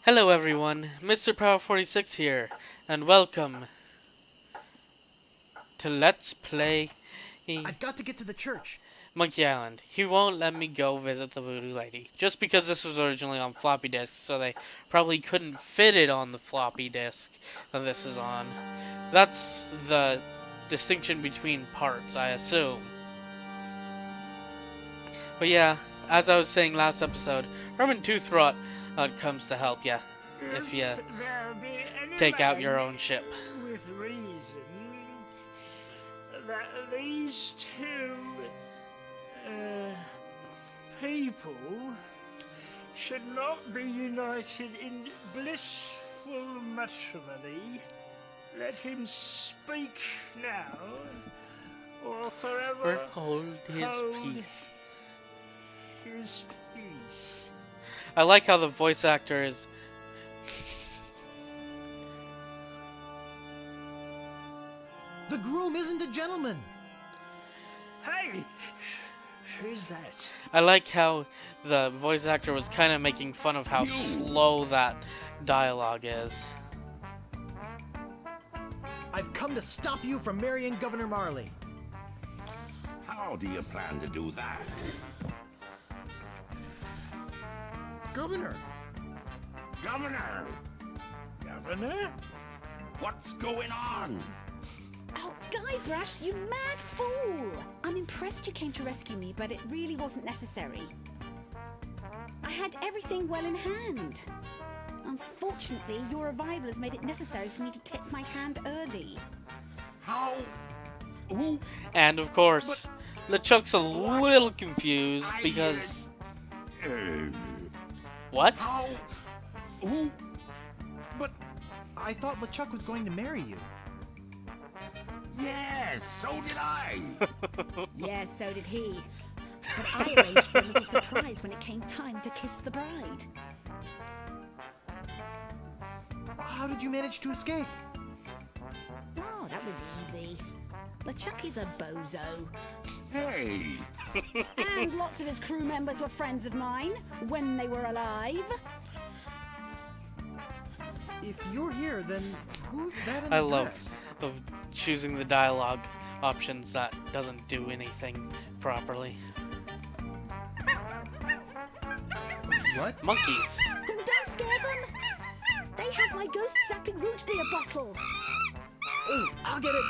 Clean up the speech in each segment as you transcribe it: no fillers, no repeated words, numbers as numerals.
Hello everyone, Mr. Power 46 here, and welcome to Let's Play I've got to get to the church. Monkey Island. He won't let me go visit the voodoo lady, just because this was originally on floppy disk, so they probably couldn't fit it on the floppy disk that this is on. That's the distinction between parts, I assume. But yeah, as I was saying last episode, Herman Toothrot comes to help ya if you take out your own ship. With reason that these two people should not be united in blissful matrimony, let him speak now, or forever Hold his peace. His peace. I like how the voice actor is. The groom isn't a gentleman. Hey, who's that? I like how the voice actor was kind of making fun of how slow that dialogue is. I've come to stop you from marrying Governor Marley. How do you plan to do that? Governor! Governor! Governor? What's going on? Oh, Guybrush, you mad fool! I'm impressed you came to rescue me, but it really wasn't necessary. I had everything well in hand. Unfortunately, your arrival has made it necessary for me to tip my hand early. How? Who? And of course, LeChuck's a little confused because. What? How? Who? But I thought LeChuck was going to marry you. yes, so did I. Yes, so did he. But I arranged for a little surprise when it came time to kiss the bride. How did you manage to escape? Oh, that was easy. LeChuck is a bozo. Hey, And lots of his crew members were friends of mine when they were alive. If you're here, then who's that in I the love dress? of choosing the dialogue options that doesn't do anything properly. What? Monkeys. Oh, don't scare them! They have my ghost-sapping root beer bottle. Oh, I'll get it.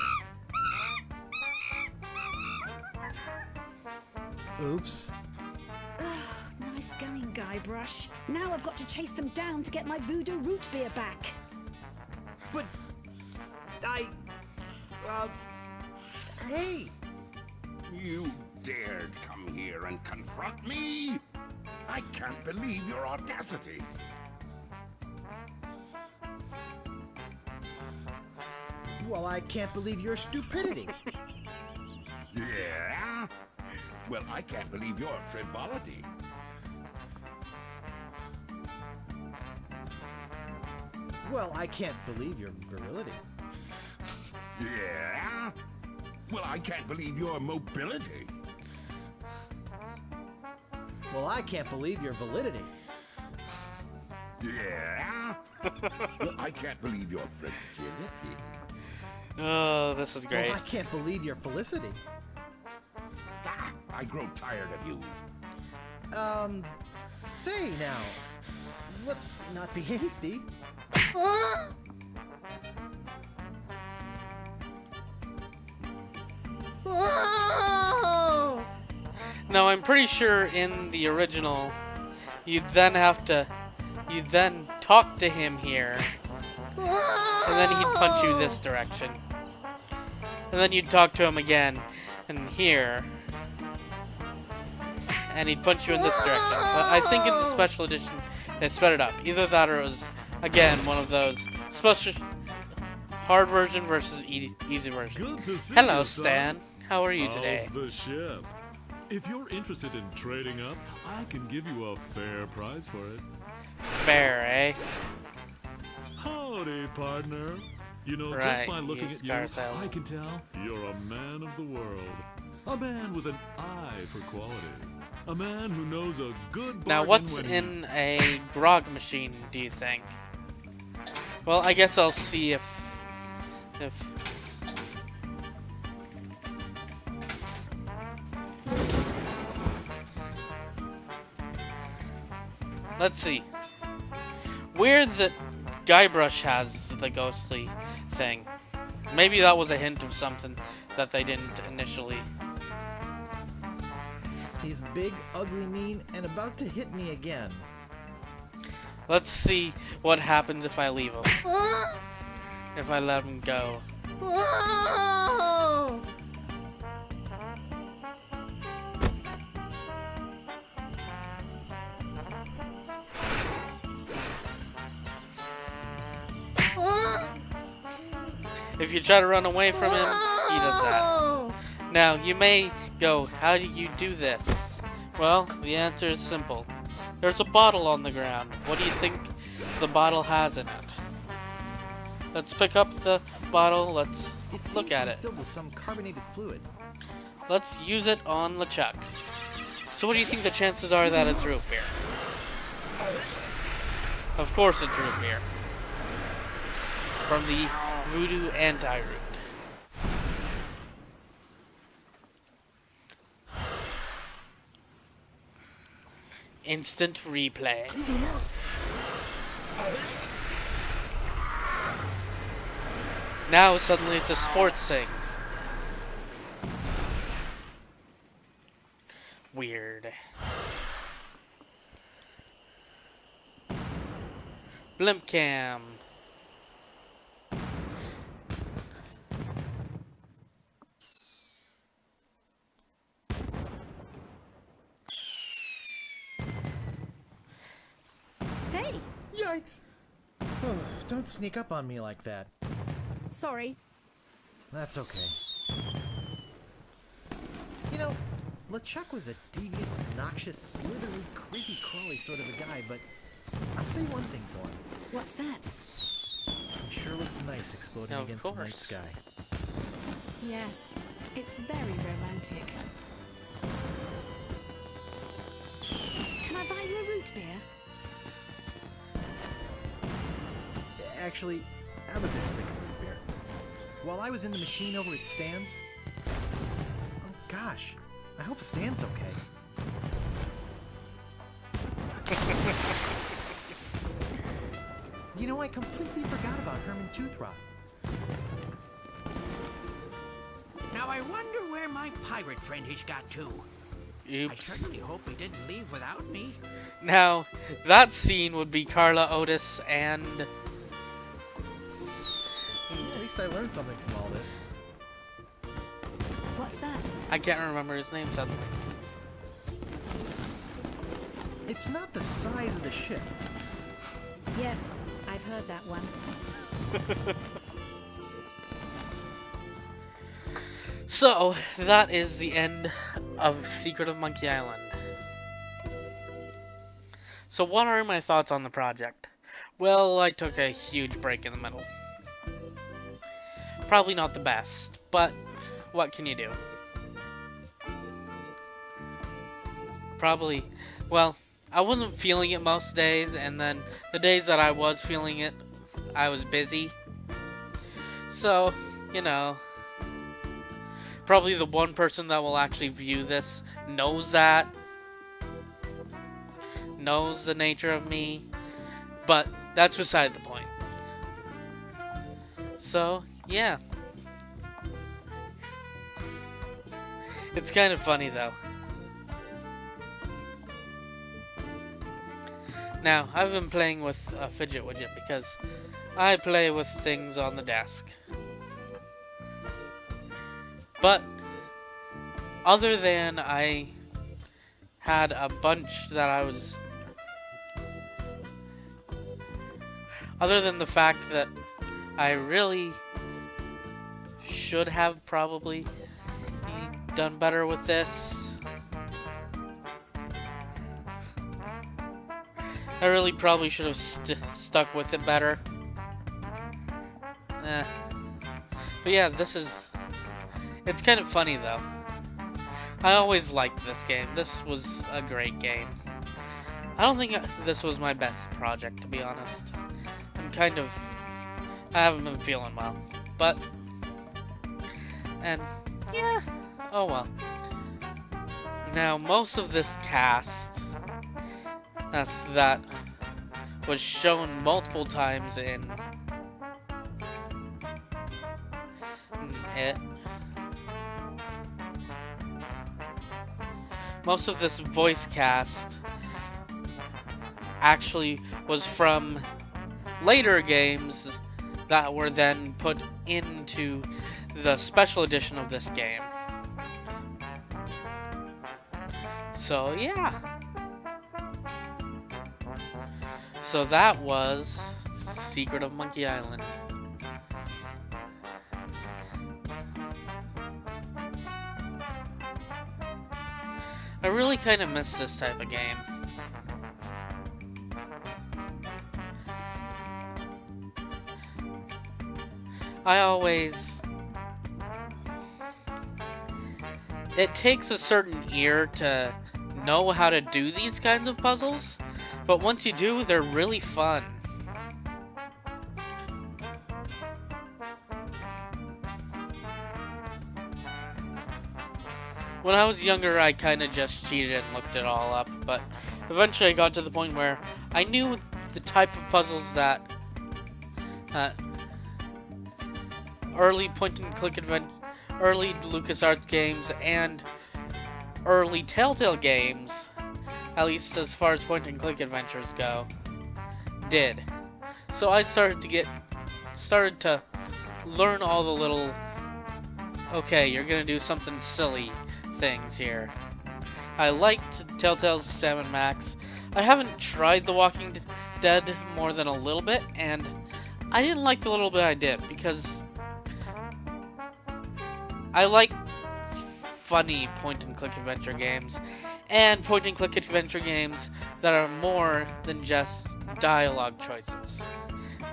Oops. Nice going, Guybrush. Now I've got to chase them down to get my voodoo root beer back. But hey! you dared come here and confront me? I can't believe your audacity. Well, I can't believe your stupidity. Yeah? Well, I can't believe your frivolity. Well, I can't believe your virility. Yeah? Well, I can't believe your mobility. Well, I can't believe your validity. Yeah? Well, I can't believe your fragility. Oh, this is great. Well, I can't believe your felicity. Ah, I grow tired of you. Say now, let's not be hasty. Ah! Oh! Now I'm pretty sure in the original, you'd then talk to him here, and then he'd punch you this direction, and then you'd talk to him again, and here, and he'd punch you in this direction. But I think in the special edition, they sped it up. Either that, or it was again one of those special hard version versus easy version. Good to see Hello, you, son. Stan. How are you today? How's the ship? If you're interested in trading up, I can give you a fair price for it. Fair, eh? Howdy, partner. You know, just Right, by looking used at car you, salesman. I can tell you're a man of the world. A man with an eye for quality. A man who knows a good bargain Now, what's when he- in a grog machine, do you think? Well, I guess I'll see if... Let's see. Where the Guybrush has the ghostly thing. Maybe that was a hint of something that they didn't initially. He's big, ugly, mean, and about to hit me again. Let's see what happens if I leave him. If I let him go. If you try to run away from him, he does that. Now, you may go, how do you do this? Well, the answer is simple. There's a bottle on the ground. What do you think the bottle has in it? Let's pick up the bottle. Let's look at it. Filled with some carbonated fluid. Let's use it on LeChuck. So what do you think the chances are that it's root beer? Of course it's root beer. From the Voodoo Anti-Root. Instant replay. Now suddenly it's a sports thing. Weird. Blimp cam. Hey, Yikes! Oh, don't sneak up on me like that. sorry. That's okay. You know, LeChuck was a deviant, obnoxious, slithery, creepy, crawly sort of a guy, but I'll say one thing for him. What's that? He sure looks nice exploding Of against the night course. sky. Yes, it's very romantic. Can I buy you a root beer? Actually, I'm a bit sick of root beer. While I was in the machine over at Stan's... Oh gosh, I hope Stan's okay. You know, I completely forgot about Herman Toothrot. Now I wonder where my pirate friend has got to. I Oops. certainly hope he didn't leave without me. Now, that scene would be Carla, Otis, and... At least I learned something from all this. What's that? I can't remember his name suddenly. It's not the size of the ship. Yes, I've heard that one. So, that is the end of Secret of Monkey Island. So what are my thoughts on the project? Well, I took a huge break in the middle. Probably not the best, but what can you do? Probably, well, I wasn't feeling it most days, and then the days that I was feeling it, I was busy. So, you know, probably the one person that will actually view this knows that. Knows the nature of me. But that's beside the point. So, yeah. It's kind of funny though. Now, I've been playing with a fidget widget because I play with things on the desk. But, other than I had a bunch that I was... Other than the fact that I really should have probably done better with this. I really probably should have stuck with it better. But yeah, this is... It's kind of funny though. I always liked this game. This was a great game. I don't think this was my best project, to be honest. I haven't been feeling well. But, and, yeah, oh well. Now, most of this cast that was shown multiple times in it. Most of this voice cast actually was from later games that were then put into the special edition of this game. So yeah. So that was Secret of Monkey Island. I really kind of miss this type of game. It takes a certain ear to know how to do these kinds of puzzles, but once you do, they're really fun. When I was younger, I kind of just cheated and looked it all up, but eventually I got to the point where I knew the type of puzzles that early point-and-click adventure, early Lucasarts games, and early Telltale games, at least as far as point-and-click adventures go, did. So I started to learn all the little, okay, you're gonna do something silly things here. I liked Telltale's Sam and Max. I haven't tried The Walking Dead more than a little bit, and I didn't like the little bit I did, because I like funny point-and-click adventure games, and point-and-click adventure games that are more than just dialogue choices.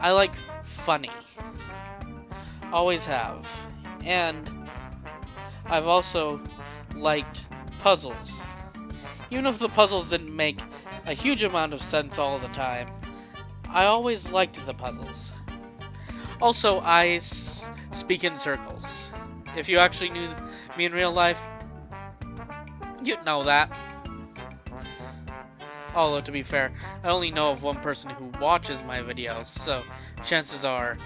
I like funny. Always have. And I've also liked puzzles. Even if the puzzles didn't make a huge amount of sense all the time, I always liked the puzzles. Also, I speak in circles. If you actually knew me in real life, you'd know that. Although, to be fair, I only know of one person who watches my videos, so chances are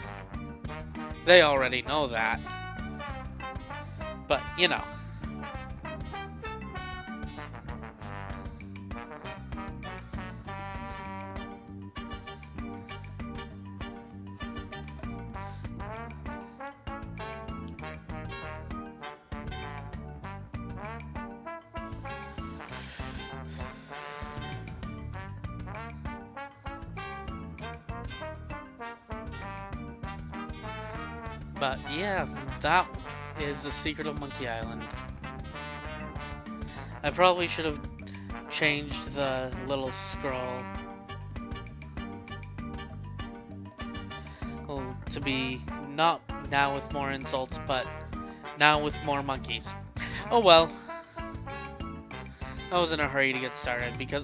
they already know that. But, you know. But yeah, that is the Secret of Monkey Island. I probably should have changed the little scroll to be not now with more insults, but now with more monkeys. Oh well. I was in a hurry to get started because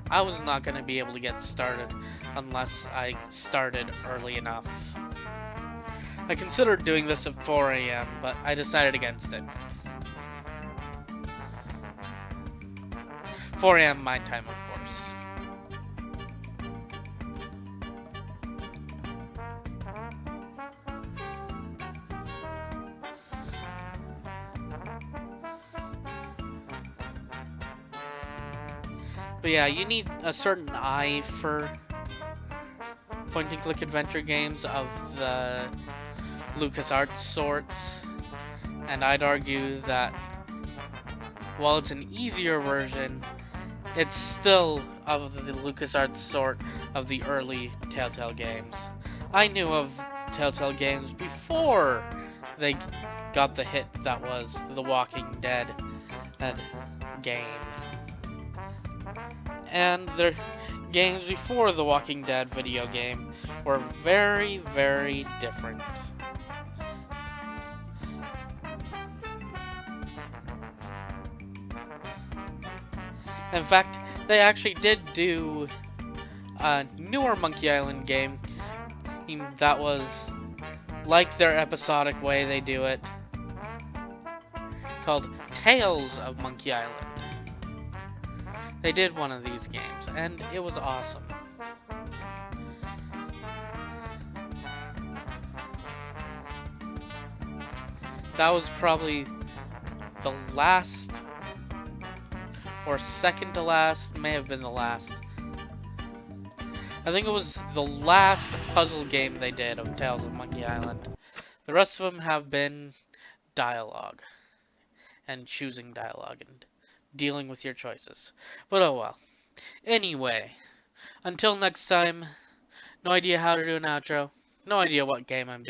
I was not going to be able to get started unless I started early enough. I considered doing this at 4 AM, but I decided against it. 4 AM my time, of course. But yeah, you need a certain eye for point-and-click adventure games of the Lucasarts sorts, and I'd argue that while it's an easier version, it's still of the Lucasarts sort of the early Telltale games. I knew of Telltale games before they got the hit that was The Walking Dead game. And their games before The Walking Dead video game were very, very different. In fact, they actually did do a newer Monkey Island game that was like their episodic way they do it, called Tales of Monkey Island. They did one of these games, and it was awesome. That was probably the last, or second to last, may have been the last. I think it was the last puzzle game they did of Tales of Monkey Island. The rest of them have been dialogue, and choosing dialogue, and dealing with your choices. But oh well. Anyway, until next time, no idea how to do an outro, no idea what game I'm doing.